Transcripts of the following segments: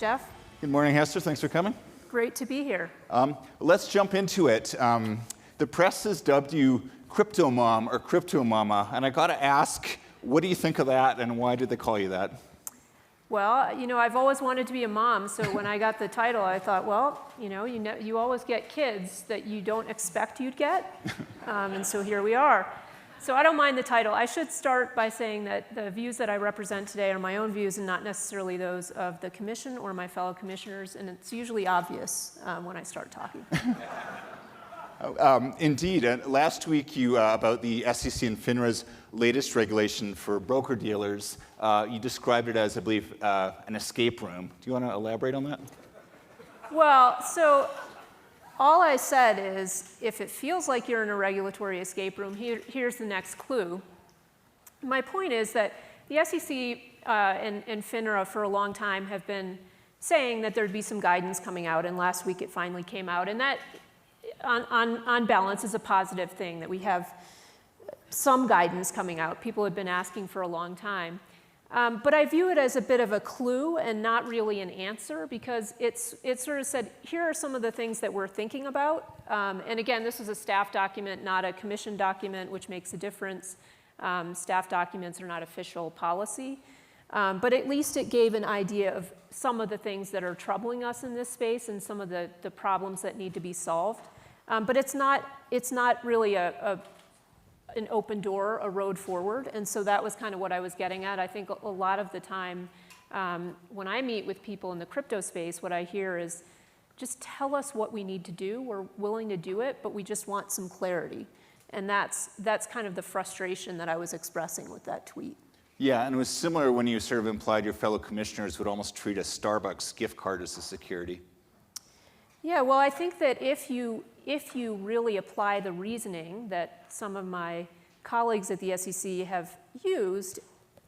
Jeff. Good morning, Hester. Thanks for coming. Great to be here. Let's jump into it. The press has dubbed you Crypto Mom or Crypto Mama, and I got to ask, what do you think of that, and why did they call you that? Well, I've always wanted to be a mom, so when I got the title, I thought, well, you always get kids that you don't expect you'd get, and so here we are. So I don't mind the title. I should start by saying that the views that I represent today are my own views and not necessarily those of the commission or my fellow commissioners, and it's usually obvious when I start talking. Indeed. Last week, about the SEC and FINRA's latest regulation for broker-dealers, you described it as, I believe, an escape room. Do you want to elaborate on that? Well, so all I said is, if it feels like you're in a regulatory escape room, here's the next clue. My point is that the SEC and FINRA for a long time have been saying that there'd be some guidance coming out, and last week it finally came out. And that, on balance, is a positive thing, that we have some guidance coming out. People have been asking for a long time. But I view it as a bit of a clue and not really an answer, because it sort of said, here are some of the things that we're thinking about. And again, this is a staff document, not a commission document, which makes a difference. Staff documents are not official policy. But at least it gave an idea of some of the things that are troubling us in this space and some of the problems that need to be solved. But it's not really an open door, a road forward, and so that was kind of what I was getting at. I think a lot of the time when I meet with people in the crypto space, what I hear is, just tell us what we need to do. We're willing to do it, but we just want some clarity. And that's kind of the frustration that I was expressing with that tweet. Yeah, and it was similar when you sort of implied your fellow commissioners would almost treat a Starbucks gift card as a security. Yeah, well, I think that if you really apply the reasoning that some of my colleagues at the SEC have used,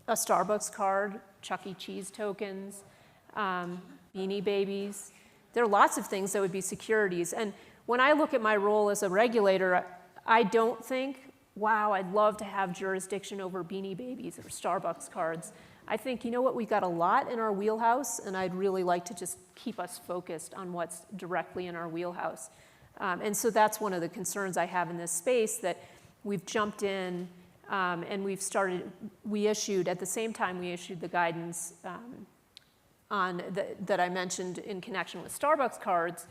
a Starbucks card, Chuck E. Cheese tokens, Beanie Babies, there are lots of things that would be securities. And when I look at my role as a regulator, I don't think, wow, I'd love to have jurisdiction over Beanie Babies or Starbucks cards. I think, you know what, we've got a lot in our wheelhouse, and I'd really like to just keep us focused on what's directly in our wheelhouse. And so that's one of the concerns I have in this space, that we've jumped in and we issued, at the same time we issued the guidance that I mentioned in connection with Starbucks cards,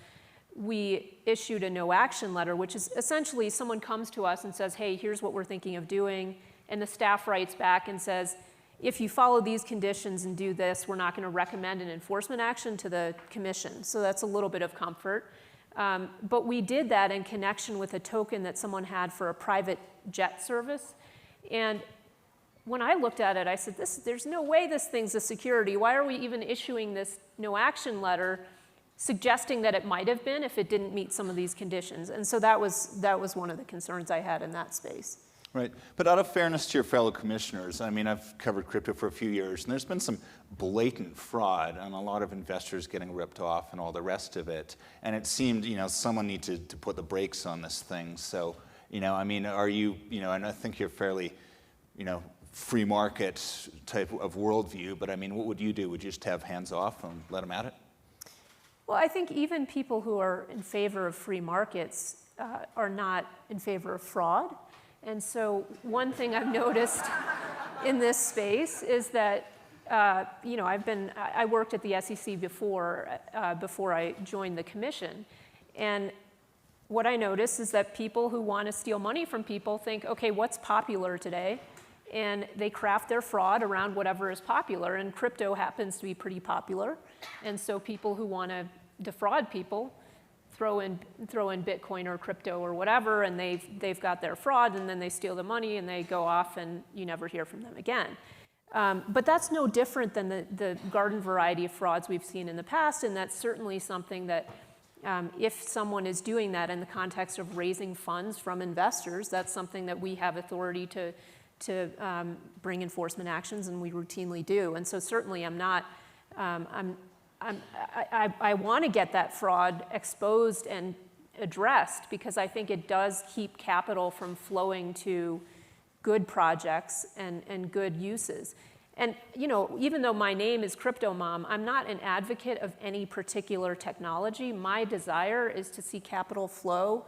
we issued a no action letter, which is essentially someone comes to us and says, hey, here's what we're thinking of doing, and the staff writes back and says, if you follow these conditions and do this, we're not going to recommend an enforcement action to the commission. So that's a little bit of comfort. But we did that in connection with a token that someone had for a private jet service. And when I looked at it, I said, there's no way this thing's a security. Why are we even issuing this no action letter suggesting that it might have been if it didn't meet some of these conditions? And so that was one of the concerns I had in that space. Right, but out of fairness to your fellow commissioners, I mean, I've covered crypto for a few years, and there's been some blatant fraud and a lot of investors getting ripped off and all the rest of it. And it seemed, someone needed to put the brakes on this thing. So, I mean, are you, and I think you're fairly, free market type of worldview, but I mean, what would you do? Would you just have hands off and let them at it? Well, I think even people who are in favor of free markets are not in favor of fraud. And so one thing I've noticed in this space is that, I worked at the SEC before I joined the commission. And what I noticed is that people who want to steal money from people think, okay, what's popular today? And they craft their fraud around whatever is popular. And crypto happens to be pretty popular. And so people who want to defraud people throw in Bitcoin or crypto or whatever, and they've got their fraud, and then they steal the money and they go off and you never hear from them again. But that's no different than the garden variety of frauds we've seen in the past, and that's certainly something that if someone is doing that in the context of raising funds from investors, that's something that we have authority to bring enforcement actions, and we routinely do. And so certainly I want to get that fraud exposed and addressed, because I think it does keep capital from flowing to good projects and good uses. And even though my name is Crypto Mom, I'm not an advocate of any particular technology. My desire is to see capital flow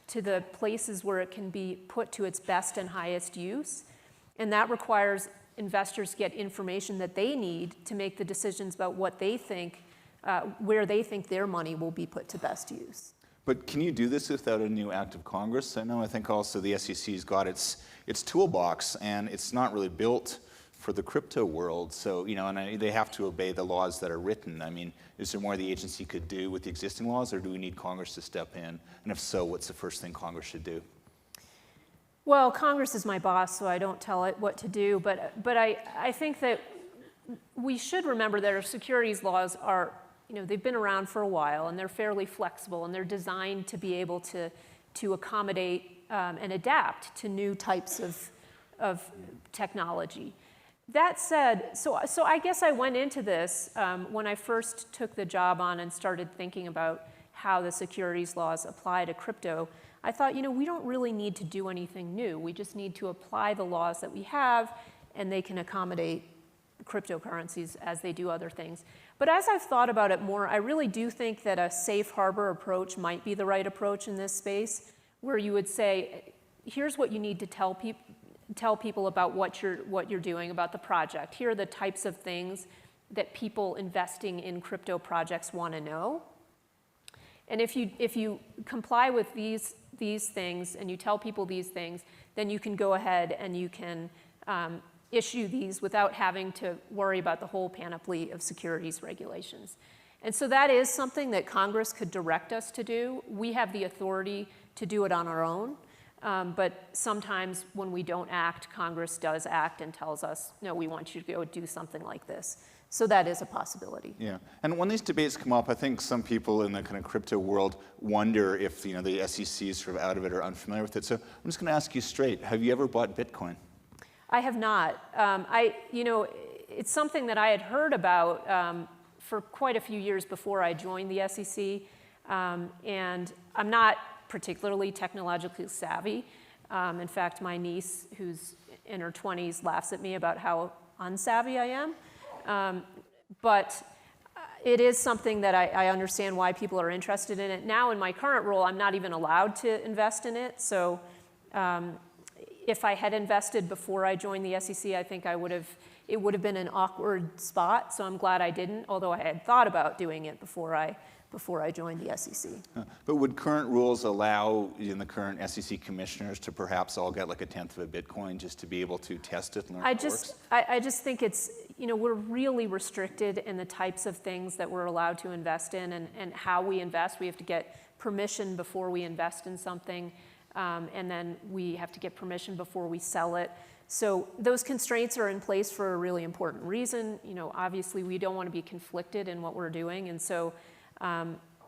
to the places where it can be put to its best and highest use. And that requires investors get information that they need to make the decisions about what they think, where they think their money will be put to best use. But can you do this without a new act of Congress? I think also the SEC's got its toolbox, and it's not really built for the crypto world. So, they have to obey the laws that are written. Is there more the agency could do with the existing laws, or do we need Congress to step in? And if so, what's the first thing Congress should do? Well, Congress is my boss, so I don't tell it what to do. But I think that we should remember that our securities laws are, they've been around for a while, and they're fairly flexible, and they're designed to be able to accommodate and adapt to new types of technology. That said, so I guess I went into this when I first took the job on and started thinking about how the securities laws apply to crypto. I thought, we don't really need to do anything new. We just need to apply the laws that we have, and they can accommodate cryptocurrencies as they do other things. But as I've thought about it more, I really do think that a safe harbor approach might be the right approach in this space, where you would say, here's what you need to tell people about what you're doing, about the project. Here are the types of things that people investing in crypto projects want to know. And if you comply with these things and you tell people these things, then you can go ahead and you can issue these without having to worry about the whole panoply of securities regulations. And so that is something that Congress could direct us to do. We have the authority to do it on our own. But sometimes when we don't act, Congress does act and tells us, no, we want you to go do something like this. So that is a possibility. Yeah, and when these debates come up, I think some people in the kind of crypto world wonder if the SEC is sort of out of it or unfamiliar with it. So I'm just going to ask you straight: have you ever bought Bitcoin? I have not. It's something that I had heard about for quite a few years before I joined the SEC, and I'm not particularly technologically savvy. In fact, my niece, who's in her 20s, laughs at me about how unsavvy I am. But it is something that I understand why people are interested in it. Now, in my current role, I'm not even allowed to invest in it. So if I had invested before I joined the SEC, I think it would have been an awkward spot. So I'm glad I didn't, although I had thought about doing it before I joined the SEC. But would current rules allow the current SEC commissioners to perhaps all get like a tenth of a Bitcoin just to be able to test it and learn how it works? I just think it's, we're really restricted in the types of things that we're allowed to invest in and how we invest. We have to get permission before we invest in something, and then we have to get permission before we sell it. So those constraints are in place for a really important reason. Obviously we don't want to be conflicted in what we're doing, and so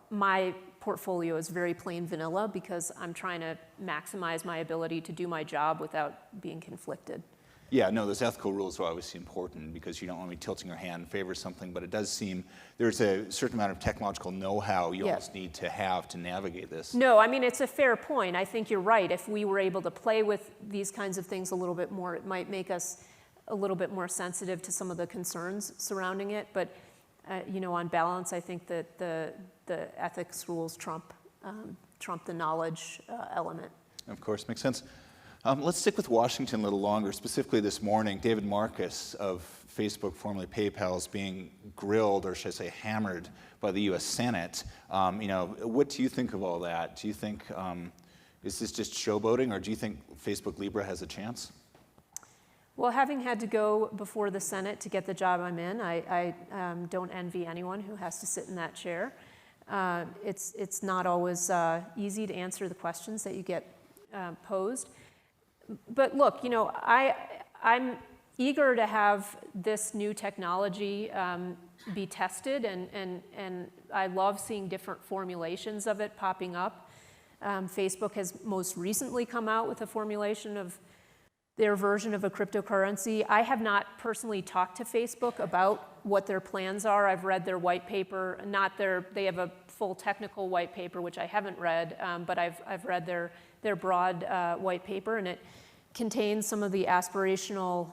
my portfolio is very plain vanilla because I'm trying to maximize my ability to do my job without being conflicted. Yeah, no, those ethical rules are obviously important because you don't want to be tilting your hand in favor of something, but it does seem there's a certain amount of technological know-how you almost need to have to navigate this. No, it's a fair point. I think you're right. If we were able to play with these kinds of things a little bit more, it might make us a little bit more sensitive to some of the concerns surrounding it. But on balance, I think that the ethics rules trump the knowledge element. Of course, makes sense. Let's stick with Washington a little longer. Specifically this morning, David Marcus of Facebook, formerly PayPal, is being grilled, or should I say hammered, by the U.S. Senate. What do you think of all that? Do you think, is this just showboating, or do you think Facebook Libra has a chance? Well, having had to go before the Senate to get the job I'm in, I don't envy anyone who has to sit in that chair. It's not always easy to answer the questions that you get posed. But look, I'm eager to have this new technology be tested, and I love seeing different formulations of it popping up. Facebook has most recently come out with a formulation of their version of a cryptocurrency. I have not personally talked to Facebook about what their plans are. I've read their white paper, they have a full technical white paper, which I haven't read, but I've read their broad white paper, and it contains some of the aspirational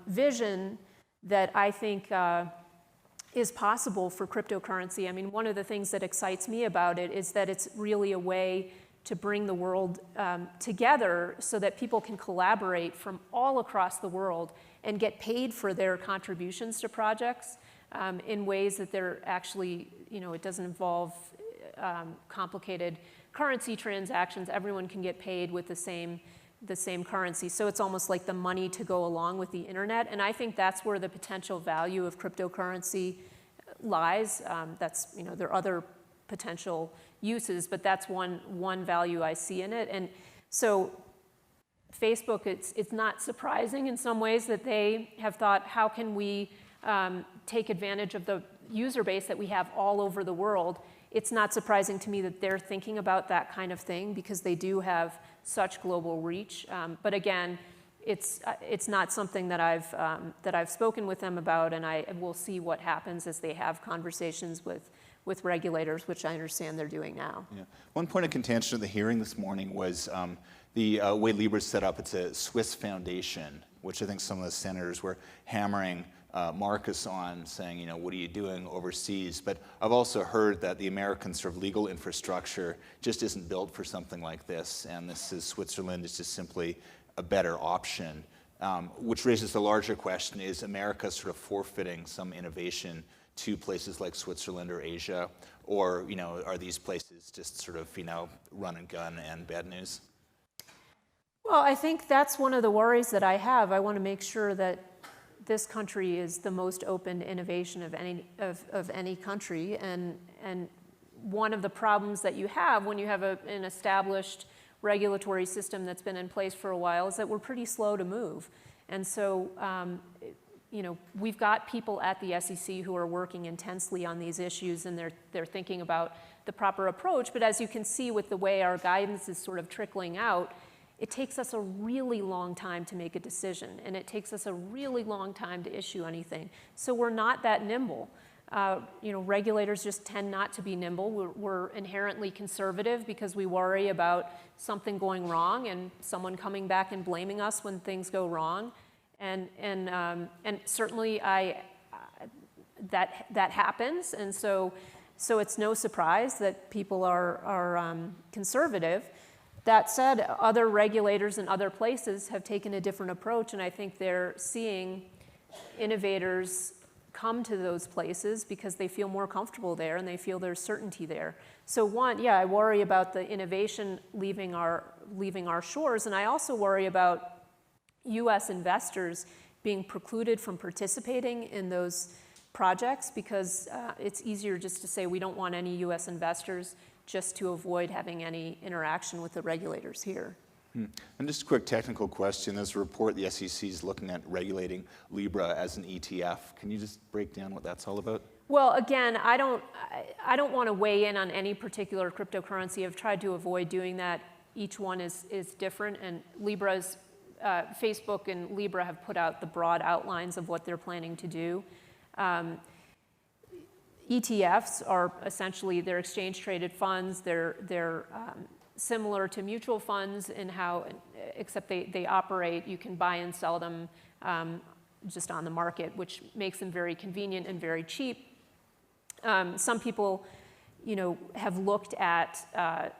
vision that I think is possible for cryptocurrency. I mean, one of the things that excites me about it is that it's really a way to bring the world together so that people can collaborate from all across the world and get paid for their contributions to projects in ways that they're actually, it doesn't involve complicated currency transactions. Everyone can get paid with the same currency. So it's almost like the money to go along with the internet. And I think that's where the potential value of cryptocurrency lies. There are other potential uses, but that's one value I see in it. And so Facebook, it's not surprising in some ways that they have thought, how can we take advantage of the user base that we have all over the world? It's not surprising to me that they're thinking about that kind of thing because they do have such global reach. But again, it's not something that I've spoken with them about, and I will see what happens as they have conversations with regulators, which I understand they're doing now. Yeah. One point of contention at the hearing this morning was the way Libra's set up. It's a Swiss foundation, which I think some of the senators were hammering Marcus on, saying, what are you doing overseas? But I've also heard that the American sort of legal infrastructure just isn't built for something like this, and Switzerland is just simply a better option, which raises the larger question, is America sort of forfeiting some innovation to places like Switzerland or Asia, or are these places just sort of run and gun and bad news? Well, I think that's one of the worries that I have. I want to make sure that this country is the most open to innovation of any country, and one of the problems that you have when you have an established regulatory system that's been in place for a while is that we're pretty slow to move. And so we've got people at the SEC who are working intensely on these issues, and they're thinking about the proper approach. But as you can see with the way our guidance is sort of trickling out, it takes us a really long time to make a decision, and it takes us a really long time to issue anything. So we're not that nimble. Regulators just tend not to be nimble. We're inherently conservative because we worry about something going wrong and someone coming back and blaming us when things go wrong. And certainly that happens, and so it's no surprise that people are conservative. That said, other regulators in other places have taken a different approach, and I think they're seeing innovators come to those places because they feel more comfortable there and they feel there's certainty there. So I worry about the innovation leaving our shores, and I also worry about U.S. investors being precluded from participating in those projects because it's easier just to say we don't want any U.S. investors just to avoid having any interaction with the regulators here. And just a quick technical question. There's a report the SEC is looking at regulating Libra as an ETF. Can you just break down what that's all about? Well, again, I don't want to weigh in on any particular cryptocurrency. I've tried to avoid doing that. Each one is different, and Facebook and Libra have put out the broad outlines of what they're planning to do. ETFs are essentially, they're exchange-traded funds. They're similar to mutual funds in how, except they operate, you can buy and sell them just on the market, which makes them very convenient and very cheap. Some people, have looked at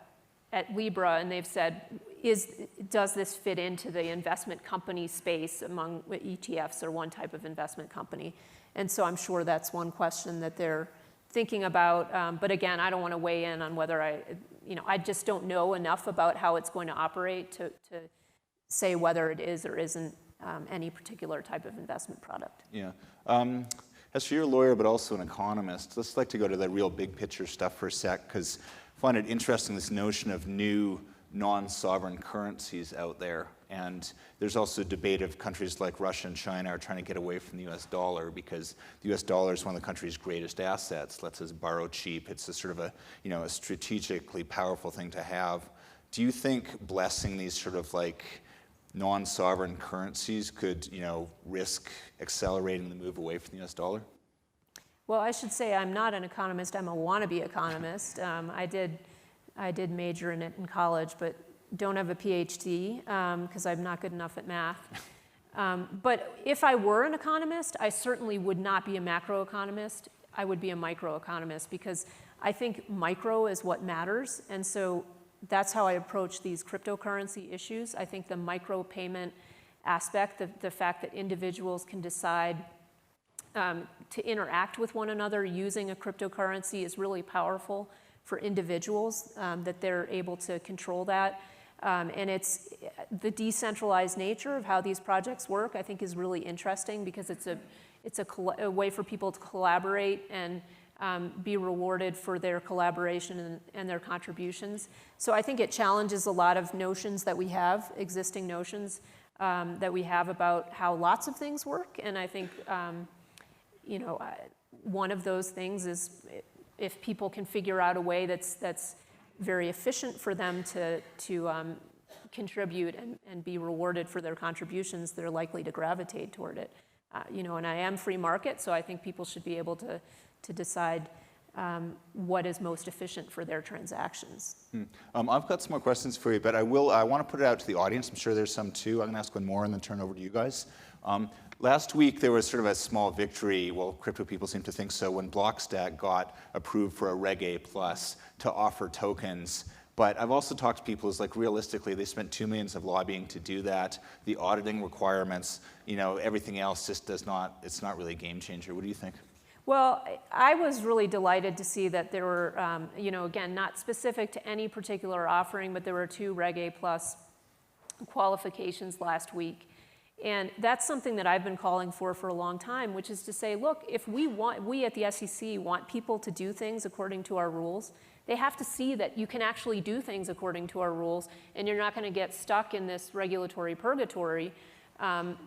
Libra and they've said, does this fit into the investment company space among ETFs or one type of investment company? And so I'm sure that's one question that they're thinking about. But again, I don't want to weigh in on whether I just don't know enough about how it's going to operate to say whether it is or isn't any particular type of investment product. Yeah. Hester, you're a lawyer, but also an economist. Let's like to go to the real big picture stuff for a sec, because I find it interesting, this notion of new non-sovereign currencies out there. And there's also debate of countries like Russia and China are trying to get away from the US dollar because the US dollar is one of the country's greatest assets, lets us borrow cheap. It's a sort of a strategically powerful thing to have. Do you think blessing these sort of like non-sovereign currencies could, risk accelerating the move away from the US dollar? Well, I should say I'm not an economist. I'm a wannabe economist. I did major in it in college, but don't have a PhD because I'm not good enough at math. But if I were an economist, I certainly would not be a macroeconomist. I would be a microeconomist because I think micro is what matters. And so that's how I approach these cryptocurrency issues. I think the micro payment aspect, the fact that individuals can decide to interact with one another using a cryptocurrency is really powerful for individuals, that they're able to control that. And it's the decentralized nature of how these projects work, I think, is really interesting because it's a way for people to collaborate and be rewarded for their collaboration and their contributions. So I think it challenges a lot of notions that we have, existing notions that we have about how lots of things work. And I think, one of those things is if people can figure out a way that's very efficient for them to contribute and be rewarded for their contributions, they're likely to gravitate toward it. And I am free market, so I think people should be able to decide what is most efficient for their transactions. I've got some more questions for you, but I want to put it out to the audience. I'm sure there's some too. I'm going to ask one more and then turn over to you guys. Last week, there was sort of a small victory, well, crypto people seem to think so, when Blockstack got approved for a Reggae Plus to offer tokens. But I've also talked to people who's like, realistically, they spent $2 million of lobbying to do that. The auditing requirements, everything else just it's not really a game changer. What do you think? Well, I was really delighted to see that there were, again, not specific to any particular offering, but there were 2 Reggae Plus qualifications last week. And that's something that I've been calling for a long time, which is to say, look, if we at the SEC want people to do things according to our rules, they have to see that you can actually do things according to our rules, and you're not going to get stuck in this regulatory purgatory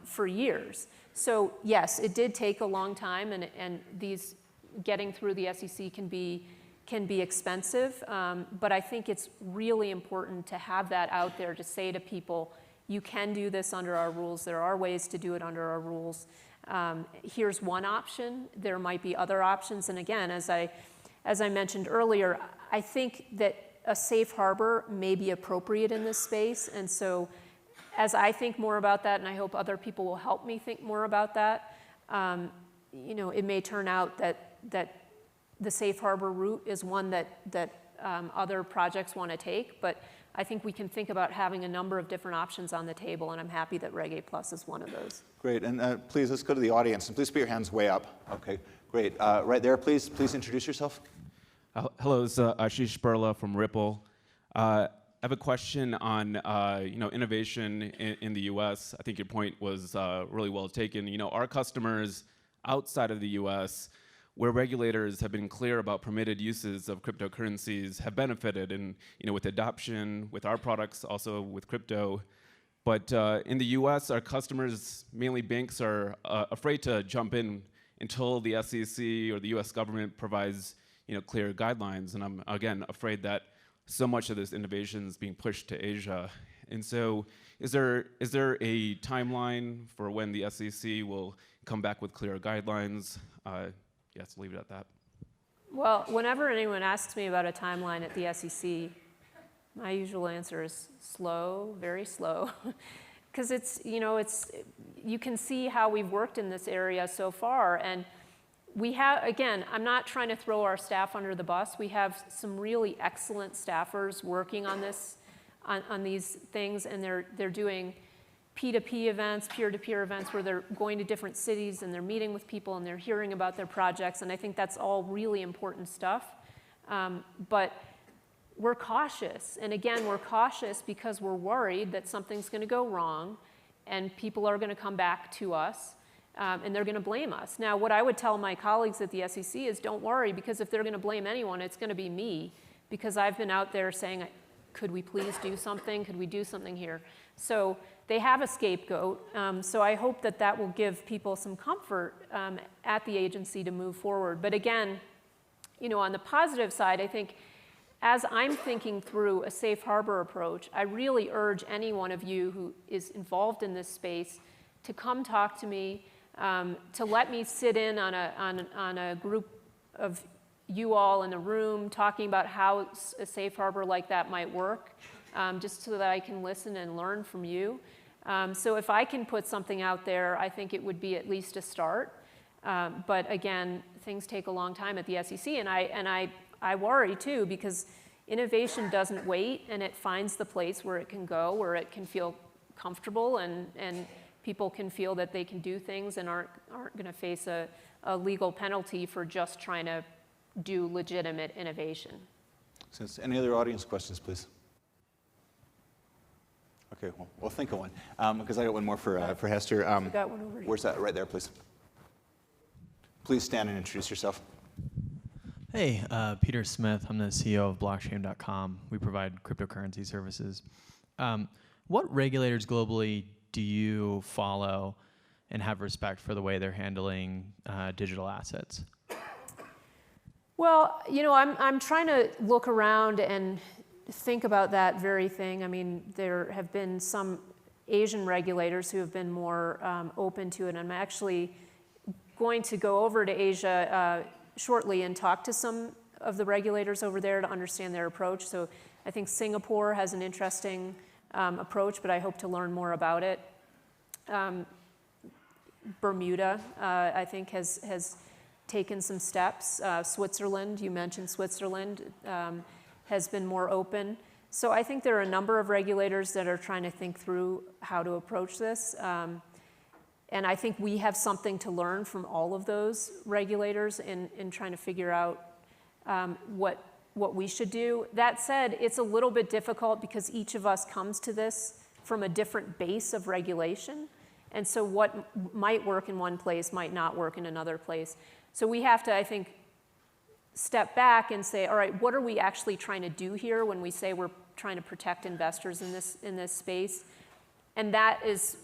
for years. So yes, it did take a long time, and these getting through the SEC can be expensive, but I think it's really important to have that out there to say to people, you can do this under our rules. There are ways to do it under our rules. Here's one option. There might be other options. And again, as I mentioned earlier, I think that a safe harbor may be appropriate in this space. And so as I think more about that, and I hope other people will help me think more about that, it may turn out that the safe harbor route is one that other projects want to take. But I think we can think about having a number of different options on the table, and I'm happy that Reggae Plus is one of those. Great, and please, let's go to the audience, and please put your hands way up. Okay, great. Right there, please introduce yourself. Hello, it's Ashish Burla from Ripple. I have a question on innovation in the U.S. I think your point was really well taken. Our customers outside of the U.S., where regulators have been clear about permitted uses of cryptocurrencies, have benefited, and with adoption, with our products, also with crypto. But in the U.S., our customers, mainly banks, are afraid to jump in until the SEC or the U.S. government provides clear guidelines. And I'm again afraid that so much of this innovation is being pushed to Asia. And so, is there a timeline for when the SEC will come back with clear guidelines? Yes, leave it at that. Well, whenever anyone asks me about a timeline at the SEC, my usual answer is slow, very slow, because you can see how we've worked in this area so far, and we have, again, I'm not trying to throw our staff under the bus. We have some really excellent staffers working on this, on these things, and they're doing P2P events, peer-to-peer events, where they're going to different cities and they're meeting with people and they're hearing about their projects, and I think that's all really important stuff. But we're cautious, and again, we're cautious because we're worried that something's going to go wrong and people are going to come back to us and they're going to blame us. Now, what I would tell my colleagues at the SEC is don't worry, because if they're going to blame anyone, it's going to be me, because I've been out there saying, could we please do something? Could we do something here? So they have a scapegoat, so I hope that will give people some comfort at the agency to move forward. But again, on the positive side, I think as I'm thinking through a safe harbor approach, I really urge any one of you who is involved in this space to come talk to me, to let me sit in on a group of you all in a room talking about how a safe harbor like that might work, just so that I can listen and learn from you. So if I can put something out there, I think it would be at least a start. But again, things take a long time at the SEC, and I worry too, because innovation doesn't wait, and it finds the place where it can go, where it can feel comfortable, and people can feel that they can do things and aren't going to face a legal penalty for just trying to do legitimate innovation. Any other audience questions, please? Okay, well, we'll think of one, because I got one more for Hester. I got one over here. Where's that? Right there, please. Please stand and introduce yourself. Hey, Peter Smith. I'm the CEO of Blockchain.com. We provide cryptocurrency services. What regulators globally do you follow and have respect for the way they're handling digital assets? Well, you know, I'm trying to look around and think about that very thing. I mean, there have been some Asian regulators who have been more open to it. I'm actually going to go over to Asia shortly and talk to some of the regulators over there to understand their approach. So I think Singapore has an interesting approach, but I hope to learn more about it. Bermuda, I think, has taken some steps. Switzerland, you mentioned Switzerland, has been more open. So I think there are a number of regulators that are trying to think through how to approach this. And I think we have something to learn from all of those regulators in trying to figure out what we should do. That said, it's a little bit difficult because each of us comes to this from a different base of regulation. And so what might work in one place might not work in another place. So we have to, I think, step back and say, all right, what are we actually trying to do here when we say we're trying to protect investors in this space? And that is,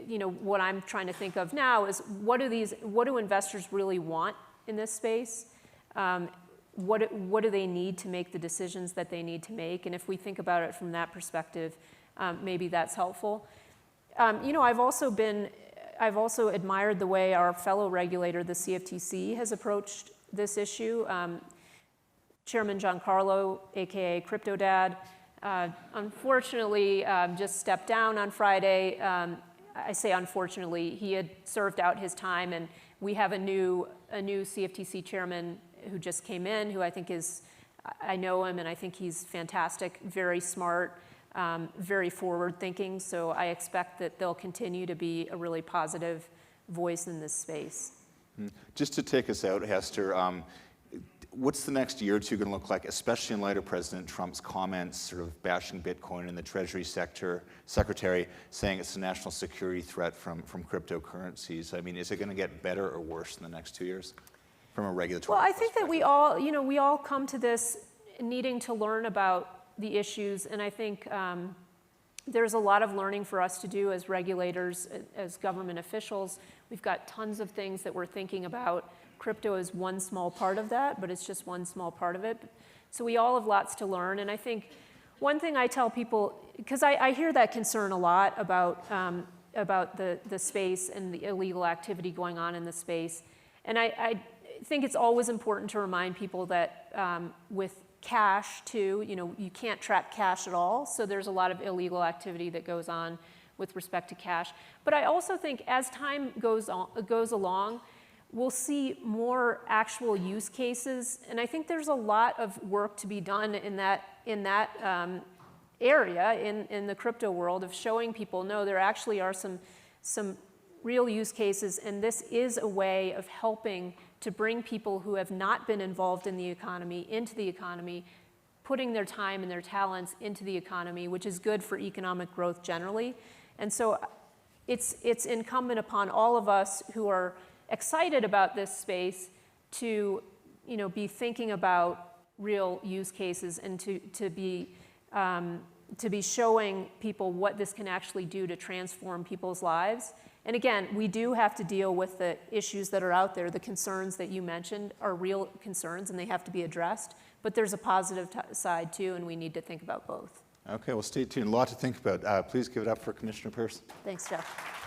you know, what I'm trying to think of now is what do investors really want in this space? What do they need to make the decisions that they need to make? And if we think about it from that perspective, maybe that's helpful. You know, I've also admired the way our fellow regulator, the CFTC, has approached this issue. Chairman Giancarlo, AKA Crypto Dad, unfortunately just stepped down on Friday. I say unfortunately, he had served out his time, and we have a new CFTC chairman who just came in, who I think I know him, and I think he's fantastic, very smart, very forward-thinking. So I expect that they'll continue to be a really positive voice in this space. Just to take us out, Hester, what's the next year or two going to look like, especially in light of President Trump's comments sort of bashing Bitcoin and the Treasury Secretary saying it's a national security threat from cryptocurrencies? I mean, is it going to get better or worse in the next 2 years from a regulatory perspective? Well, I think that we all come to this needing to learn about the issues, and I think there's a lot of learning for us to do as regulators, as government officials. We've got tons of things that we're thinking about. Crypto is one small part of that, but it's just one small part of it. So we all have lots to learn. And I think one thing I tell people, because I hear that concern a lot about the space and the illegal activity going on in the space. And I think it's always important to remind people that with cash too, you know, you can't track cash at all. So there's a lot of illegal activity that goes on with respect to cash. But I also think as time goes along, we'll see more actual use cases. And I think there's a lot of work to be done in that area in the crypto world of showing people, no, there actually are some real use cases, and this is a way of helping to bring people who have not been involved in the economy into the economy, putting their time and their talents into the economy, which is good for economic growth generally. And so it's incumbent upon all of us who are excited about this space to, you know, be thinking about real use cases and to be showing people what this can actually do to transform people's lives. And again, we do have to deal with the issues that are out there. The concerns that you mentioned are real concerns, and they have to be addressed. But there's a positive side too, and we need to think about both. Okay, well, stay tuned. A lot to think about. Please give it up for Commissioner Pearce. Thanks, Jeff.